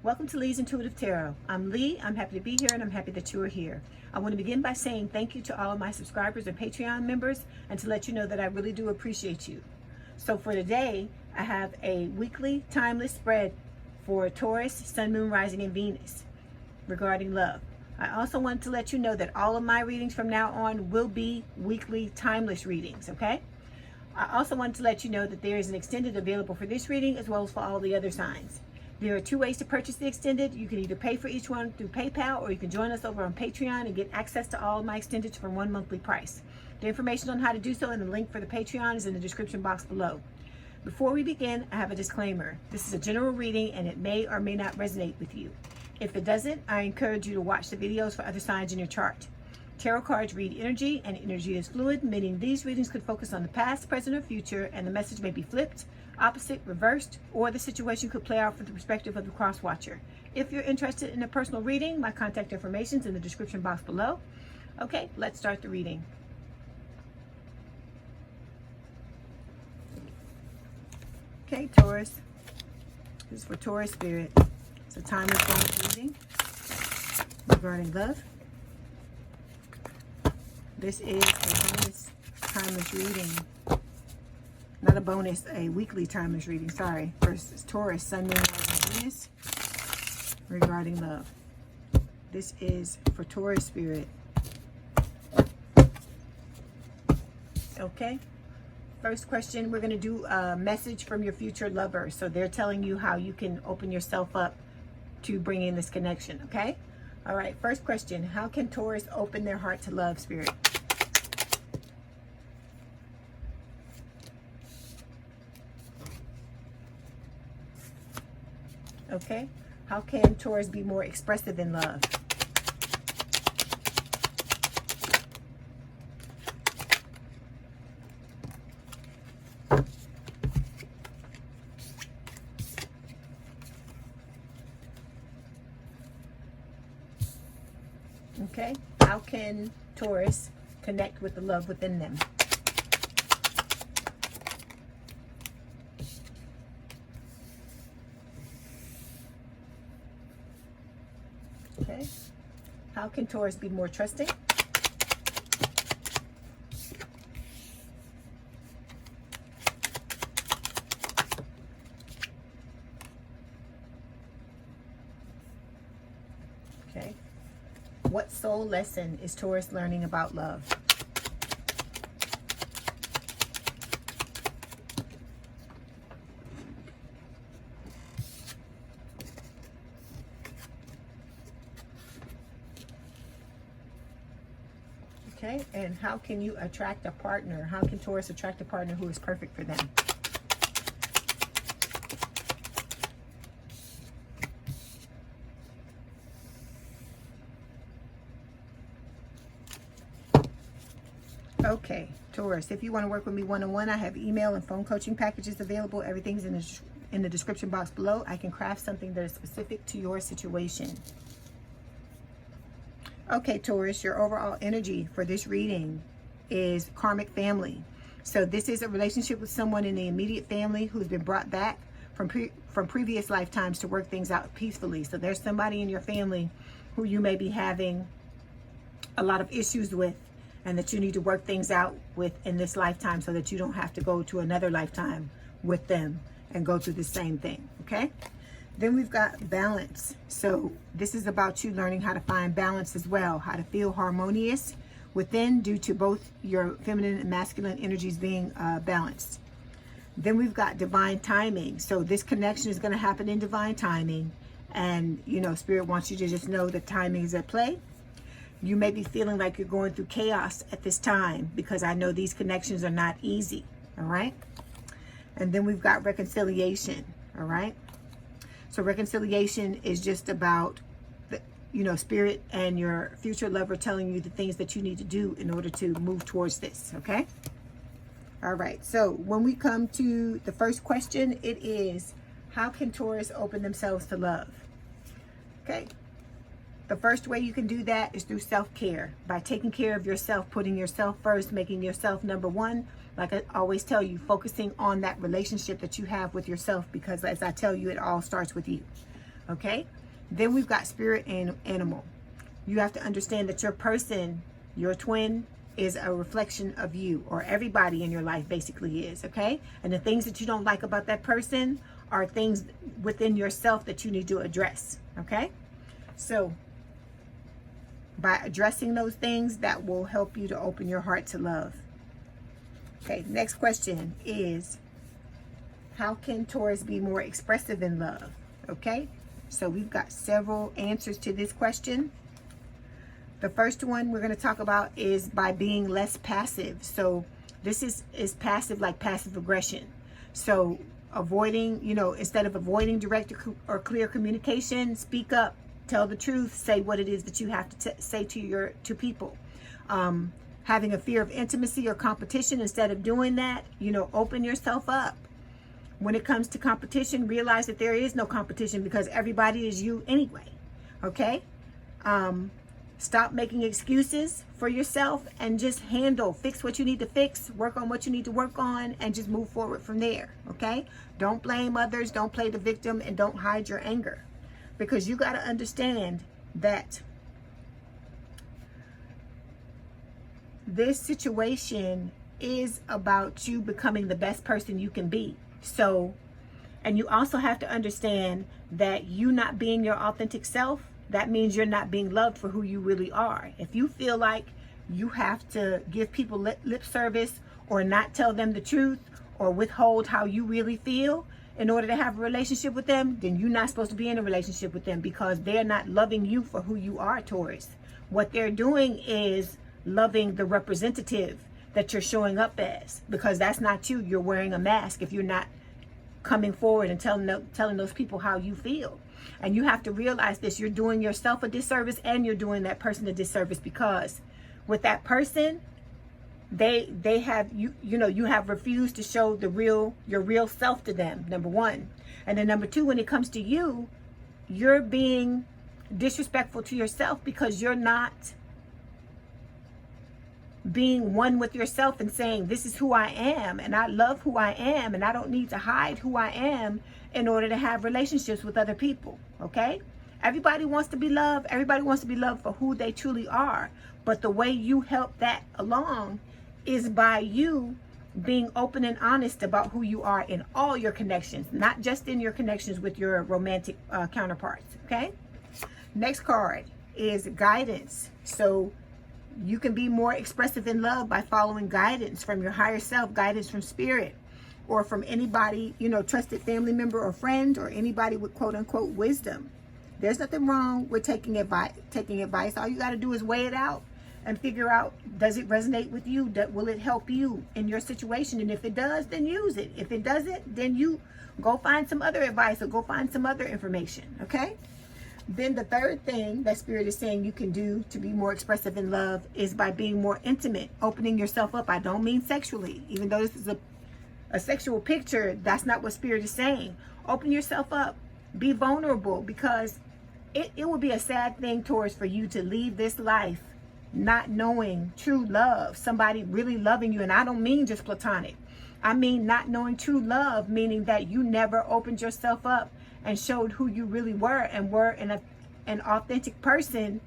Welcome to Leigh's Intuitive Tarot. I'm Leigh. I'm happy to be here and I'm happy that you are here. I want to begin by saying thank you to all of my subscribers and Patreon members and to let you know that I really do appreciate you. So for today, I have a weekly timeless spread for Taurus, Sun, Moon, Rising, and Venus regarding love. I also want to let you know that all of my readings from now on will be weekly timeless readings, okay? I also want to let you know that there is an extended available for this reading as well as for all the other signs. There are two ways to purchase the extended. You can either pay for each one through PayPal or you can join us over on Patreon and get access to all of my extendeds for one monthly price. The information on how to do so and the link for the Patreon is in the description box below. Before we begin, I have a disclaimer. This is a general reading and it may or may not resonate with you. If it doesn't, I encourage you to watch the videos for other signs in your chart. Tarot cards read energy and energy is fluid, meaning these readings could focus on the past, present, or future, and the message may be flipped, opposite, reversed, or the situation could play out from the perspective of the cross watcher. If you're interested in a personal reading, my contact information is in the description box below. Okay, let's start the reading. Okay, Taurus. This is for Taurus spirit. It's a timeless bonus reading regarding love. This is a bonus timeless reading. Not a bonus, a weekly timeless reading. Sorry. First is Taurus, Sun, Moon, Rising, Venus regarding love. This is for Taurus spirit. Okay. First question, we're going to do a message from your future lover. So they're telling you how you can open yourself up to bring in this connection. Okay. All right. First question, how can Taurus open their heart to love, spirit? Okay, how can Taurus be more expressive in love? Okay, how can Taurus connect with the love within them? Okay. How can Taurus be more trusting? Okay. What soul lesson is Taurus learning about love? Okay, and how can you attract a partner? How can Taurus attract a partner who is perfect for them? Okay, Taurus, if you want to work with me one-on-one, I have email and phone coaching packages available. Everything's in the description box below. I can craft something that is specific to your situation. Okay, Taurus, your overall energy for this reading is karmic family. So this is a relationship with someone in the immediate family who's been brought back from previous lifetimes to work things out peacefully. So there's somebody in your family who you may be having a lot of issues with and that you need to work things out with in this lifetime so that you don't have to go to another lifetime with them and go through the same thing, okay? Then we've got balance. So this is about you learning how to find balance as well, how to feel harmonious within due to both your feminine and masculine energies being balanced. Then we've got divine timing. So this connection is going to happen in divine timing. And, you know, Spirit wants you to just know that timing is at play. You may be feeling like you're going through chaos at this time because I know these connections are not easy. All right. And then we've got reconciliation. All right. So reconciliation is just about, you know, Spirit and your future lover telling you the things that you need to do in order to move towards this, okay? All right, so when we come to the first question, it is, how can Taurus open themselves to love? Okay, the first way you can do that is through self-care, by taking care of yourself, putting yourself first, making yourself number one. Like I always tell you, focusing on that relationship that you have with yourself, because as I tell you, it all starts with you. Okay? Then we've got spirit and animal. You have to understand that your person, your twin, is a reflection of you, or everybody in your life basically is, okay? And the things that you don't like about that person are things within yourself that you need to address, okay? So by addressing those things, that will help you to open your heart to love. Okay, next question is, how can Taurus be more expressive in love? Okay, so we've got several answers to this question. The first one we're going to talk about is by being less passive. So this is passive, like passive aggression. So avoiding, instead of avoiding direct or clear communication, speak up, tell the truth, say what it is that you have to say to people. Having a fear of intimacy or competition, instead of doing that, open yourself up. When it comes to competition, realize that there is no competition because everybody is you anyway. Okay? Stop making excuses for yourself and just fix what you need to fix, work on what you need to work on, and just move forward from there, okay? Don't blame others, don't play the victim, and don't hide your anger. Because you got to understand that this situation is about you becoming the best person you can be. So, and you also have to understand that you not being your authentic self, that means you're not being loved for who you really are. If you feel like you have to give people lip service or not tell them the truth or withhold how you really feel in order to have a relationship with them, then you're not supposed to be in a relationship with them because they're not loving you for who you are, Taurus. What they're doing is loving the representative that you're showing up as, because that's not you. You're wearing a mask if you're not coming forward and telling those people how you feel. And you have to realize this, you're doing yourself a disservice and you're doing that person a disservice, because with that person, they have you have refused to show your real self to them, number one. And then number two, when it comes to you, you're being disrespectful to yourself because you're not being one with yourself and saying, this is who I am and I love who I am and I don't need to hide who I am in order to have relationships with other people. Okay? Everybody wants to be loved. Everybody wants to be loved for who they truly are. But the way you help that along is by you being open and honest about who you are in all your connections, not just in your connections with your romantic counterparts. Okay? Next card is guidance. So you can be more expressive in love by following guidance from your higher self, guidance from spirit, or from anybody, trusted family member or friend, or anybody with quote unquote wisdom. There's nothing wrong with taking advice. All you got to do is weigh it out and figure out, does it resonate with you? Will it help you in your situation? And if it does, then use it. If it doesn't, then you go find some other advice or go find some other information. Okay? Then the third thing that Spirit is saying you can do to be more expressive in love is by being more intimate, opening yourself up. I don't mean sexually. Even though this is a sexual picture, that's not what Spirit is saying. Open yourself up. Be vulnerable, because it would be a sad thing, Taurus, for you to leave this life not knowing true love, somebody really loving you. And I don't mean just platonic. I mean not knowing true love, meaning that you never opened yourself up and showed who you really were and were an authentic person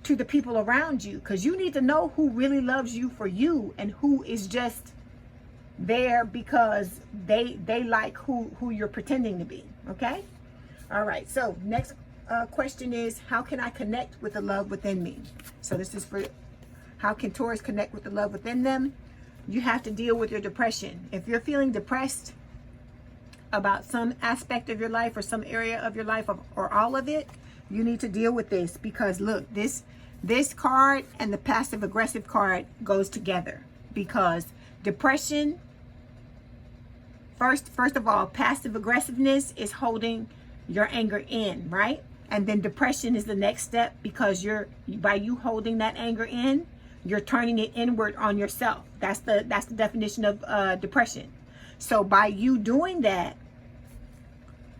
to the people around you. Because you need to know who really loves you for you and who is just there because they like who you're pretending to be. Okay? All right. So next question is, how can I connect with the love within me? So this is for how can Taurus connect with the love within them? You have to deal with your depression. If you're feeling depressed about some aspect of your life or some area of your life or all of it, you need to deal with this, because look, this card and the passive aggressive card goes together, because depression, first of all, passive aggressiveness is holding your anger in, right? And then depression is the next step, because by you holding that anger in, you're turning it inward on yourself. That's the definition of depression. So by you doing that,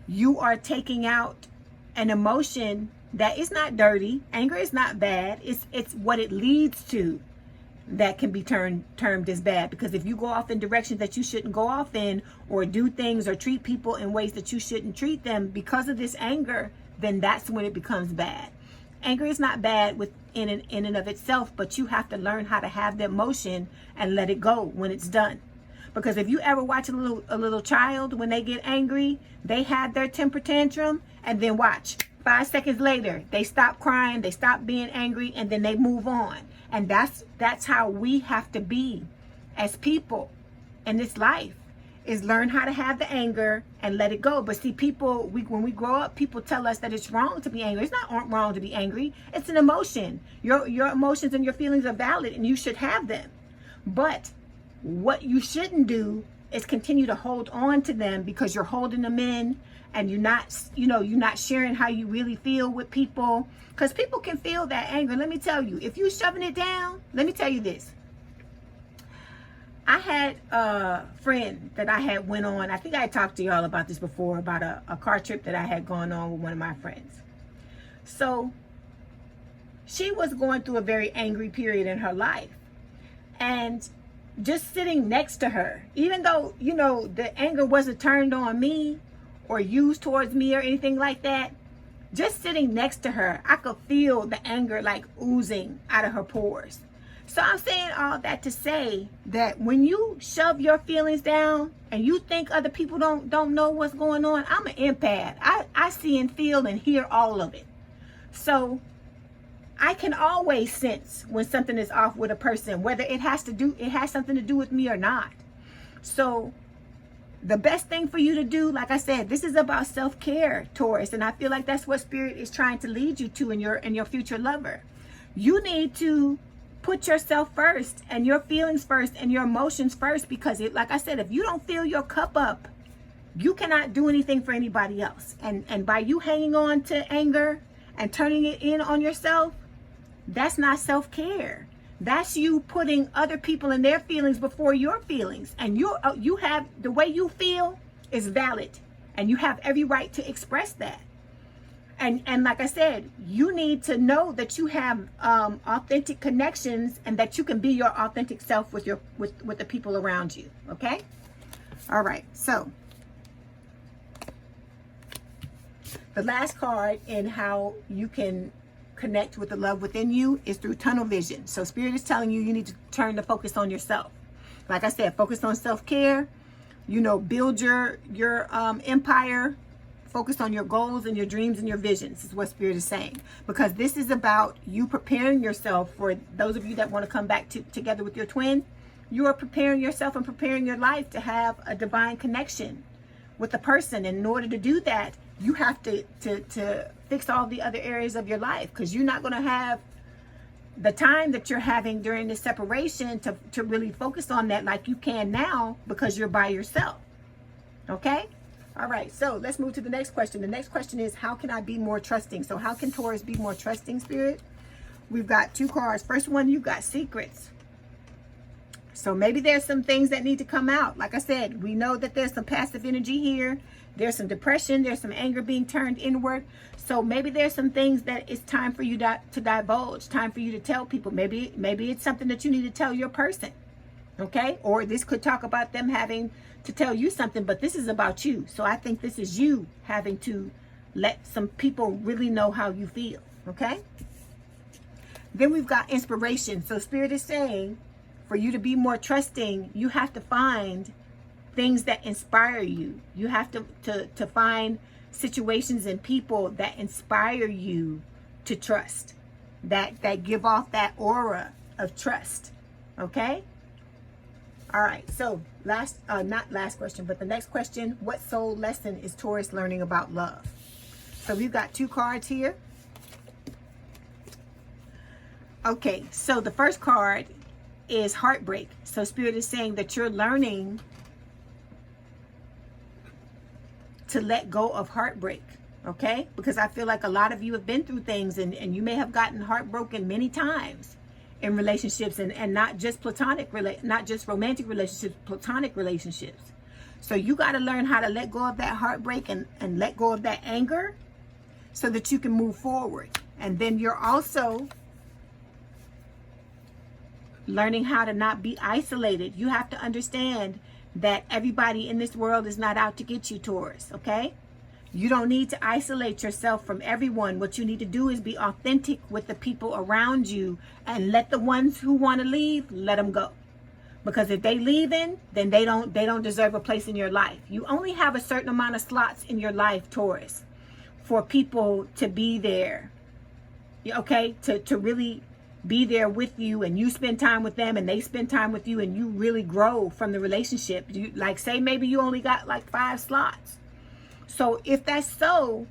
you are taking out an emotion that is not dirty. Anger is not bad. It's what it leads to that can be termed as bad. Because if you go off in directions that you shouldn't go off in, or do things or treat people in ways that you shouldn't treat them, because of this anger, then that's when it becomes bad. Anger is not bad in and of itself, but you have to learn how to have the emotion and let it go when it's done. Because if you ever watch a little child, when they get angry, they have their temper tantrum, and then watch, 5 seconds later, they stop crying, they stop being angry, and then they move on. And that's how we have to be as people in this life, is learn how to have the anger and let it go. But see, people, when we grow up, people tell us that it's wrong to be angry. It's not wrong to be angry. It's an emotion. Your emotions and your feelings are valid, and you should have them. But what you shouldn't do is continue to hold on to them, because you're holding them in, and you're not sharing how you really feel with people, because people can feel that anger. Let me tell you, if you're shoving it down, let me tell you this. I had a friend that I had went on, I think I talked to y'all about this before, about a car trip that I had gone on with one of my friends. So she was going through a very angry period in her life, and just sitting next to her, even though, the anger wasn't turned on me or used towards me or anything like that, just sitting next to her, I could feel the anger like oozing out of her pores. So I'm saying all that to say that when you shove your feelings down and you think other people don't know what's going on, I'm an empath. I see and feel and hear all of it. So I can always sense when something is off with a person, whether it has something to do with me or not. So the best thing for you to do, like I said, this is about self-care, Taurus, and I feel like that's what Spirit is trying to lead you to in your future lover. You need to put yourself first, and your feelings first, and your emotions first, because like I said, if you don't fill your cup up, you cannot do anything for anybody else. And by you hanging on to anger and turning it in on yourself, that's not self-care. That's you putting other people and their feelings before your feelings. And you have, the way you feel is valid, and you have every right to express that. And like I said, you need to know that you have authentic connections, and that you can be your authentic self with the people around you. Okay? All right. So the last card in how you can connect with the love within you is through tunnel vision. So Spirit is telling you need to turn the focus on yourself. Like I said, focus on self-care, build your empire, focus on your goals and your dreams and your visions, is what Spirit is saying. Because this is about you preparing yourself for those of you that want to come back together with your twin. You are preparing yourself and preparing your life to have a divine connection with a person. And in order to do that, you have to fix all the other areas of your life, because you're not going to have the time that you're having during this separation to really focus on that like you can now, because you're by yourself. Okay? All right, so let's move to the next question. The next question is, how can I be more trusting? So how can Taurus be more trusting, Spirit? We've got 2 cards. First one, you've got secrets. So maybe there's some things that need to come out. Like I said, we know that there's some passive energy here. There's some depression. There's some anger being turned inward. So maybe there's some things that it's time for you to divulge, time for you to tell people. Maybe it's something that you need to tell your person. Okay? Or this could talk about them having to tell you something, but this is about you. So I think this is you having to let some people really know how you feel. Okay? Then we've got inspiration. So Spirit is saying, for you to be more trusting, you have to find things that inspire you. You have to find situations and people that inspire you to trust, that give off that aura of trust. Okay? All right, so not last question, but the next question, what soul lesson is Taurus learning about love? So we've got 2 cards here. Okay, so the first card is heartbreak. So Spirit is saying that you're learning to let go of heartbreak. Okay? Because I feel like a lot of you have been through things, and you may have gotten heartbroken many times in relationships, and not just not just romantic relationships, platonic relationships. So you got to learn how to let go of that heartbreak and let go of that anger, so that you can move forward. And then you're also learning how to not be isolated. You have to understand that everybody in this world is not out to get you, Taurus. Okay? You don't need to isolate yourself from everyone. What you need to do is be authentic with the people around you, and let the ones who want to leave, let them go. Because if they leaving, then they don't deserve a place in your life. You only have a certain amount of slots in your life, Taurus, for people to be there. Okay? To really be there with you, and you spend time with them and they spend time with you, and you really grow from the relationship. You, like, say maybe you only got like 5 slots. So if that's so,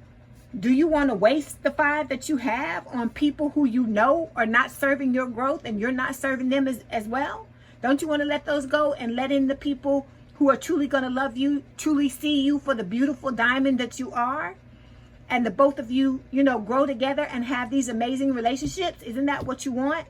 do you want to waste the 5 that you have on people who you know are not serving your growth, and you're not serving them as well? Don't you want to let those go and let in the people who are truly going to love you, truly see you for the beautiful diamond that you are? And the both of you, you know, grow together and have these amazing relationships. Isn't that what you want?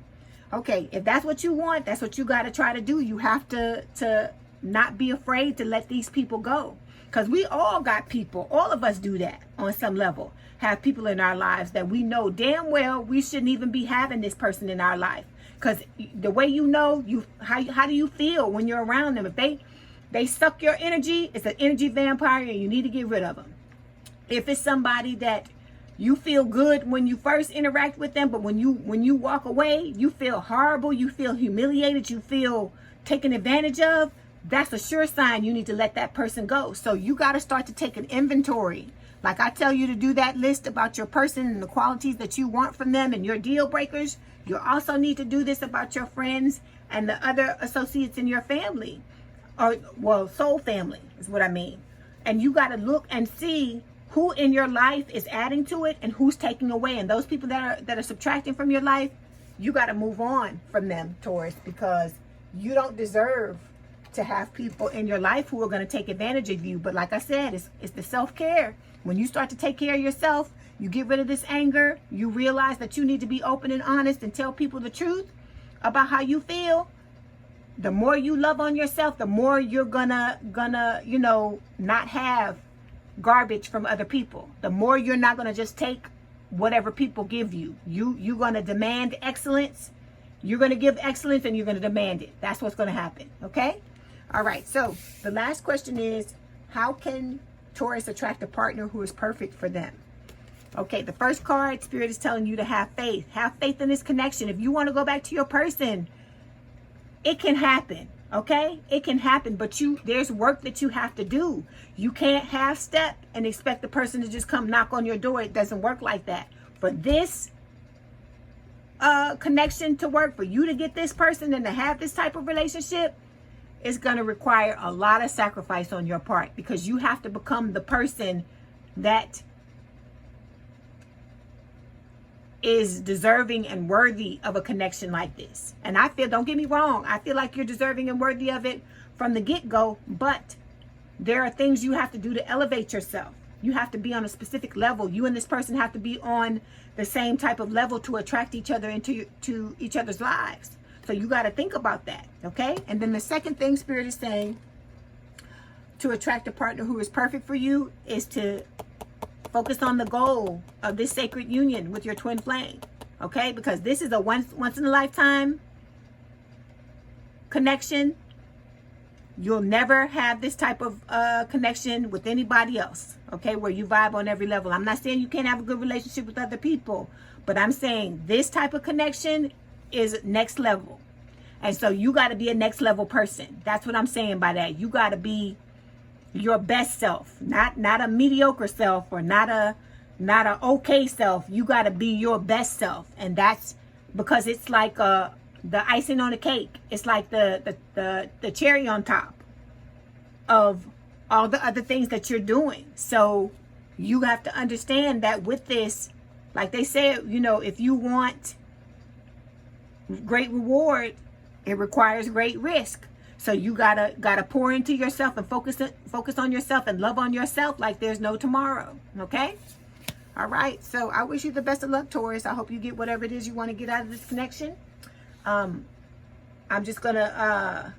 Okay, if that's what you want, that's what you got to try to do. You have to not be afraid to let these people go. Because we all got people, all of us do that on some level. Have people in our lives that we know damn well we shouldn't even be having this person in our life. Because the way you know, how do you feel when you're around them? If they suck your energy, it's an energy vampire, and you need to get rid of them. If it's somebody that you feel good when you first interact with them, but when you walk away, you feel horrible, you feel humiliated, you feel taken advantage of, that's a sure sign you need to let that person go. So you got to start to take an inventory. Like I tell you to do that list about your person and the qualities that you want from them and your deal breakers. You also need to do this about your friends and the other associates in your family. Or, well, soul family is what I mean. And you got to look and see who in your life is adding to it and who's taking away. And those people that are subtracting from your life, you got to move on from them, Taurus, because you don't deserve to have people in your life who are going to take advantage of you. But like I said, it's the self-care. When you start to take care of yourself, you get rid of this anger, you realize that you need to be open and honest and tell people the truth about how you feel. The more you love on yourself, the more you're gonna you know, not have garbage from other people. The more you're not gonna just take whatever people give you. You're gonna demand excellence. You're gonna give excellence, and you're gonna demand it. That's what's gonna happen. Okay? All right. So the last question is, how can Taurus attract a partner who is perfect for them? Okay, the first card, Spirit is telling you to have faith. Have faith in this connection. If you want to go back to your person, it can happen. Okay, it can happen, but there's work that you have to do. You can't half step and expect the person to just come knock on your door. It doesn't work like that. For this connection to work, for you to get this person and to have this type of relationship, it's going to require a lot of sacrifice on your part, because you have to become the person that is deserving and worthy of a connection like this. And I feel, don't get me wrong, I feel like you're deserving and worthy of it from the get-go, but there are things you have to do to elevate yourself. You have to be on a specific level. You and this person have to be on the same type of level to attract each other into each other's lives. So you got to think about that, okay? And then the second thing Spirit is saying to attract a partner who is perfect for you is to focus on the goal of this sacred union with your twin flame, okay? Because this is a once in a lifetime connection. You'll never have this type of connection with anybody else, okay? Where you vibe on every level. I'm not saying you can't have a good relationship with other people, but I'm saying this type of connection is next level. And so you got to be a next level person. That's what I'm saying by that. You got to be your best self, not a mediocre self, or not a okay self. You got to be your best self. And that's because it's like the icing on the cake. It's like the cherry on top of all the other things that you're doing. So you have to understand that with this, like they said, you know, if you want great reward, it requires great risk. So you gotta pour into yourself and focus on yourself and love on yourself like there's no tomorrow. Okay? All right. So I wish you the best of luck, Taurus. I hope you get whatever it is you want to get out of this connection. I'm just gonna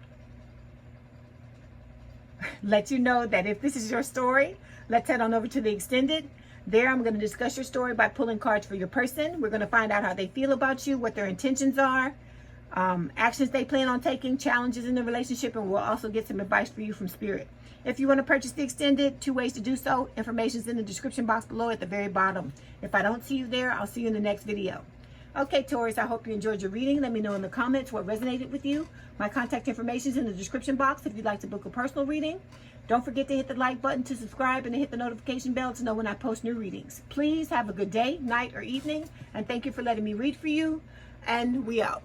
let you know that if this is your story, let's head on over to the extended. There, I'm going to discuss your story by pulling cards for your person. We're going to find out how they feel about you, what their intentions are, actions they plan on taking, challenges in the relationship, and we'll also get some advice for you from Spirit. If you want to purchase the extended, 2 ways to do so. Information is in the description box below at the very bottom. If I don't see you there, I'll see you in the next video. Okay, Taurus, I hope you enjoyed your reading. Let me know in the comments what resonated with you. My contact information is in the description box if you'd like to book a personal reading. Don't forget to hit the like button to subscribe and to hit the notification bell to know when I post new readings. Please have a good day, night, or evening, and thank you for letting me read for you. And we out.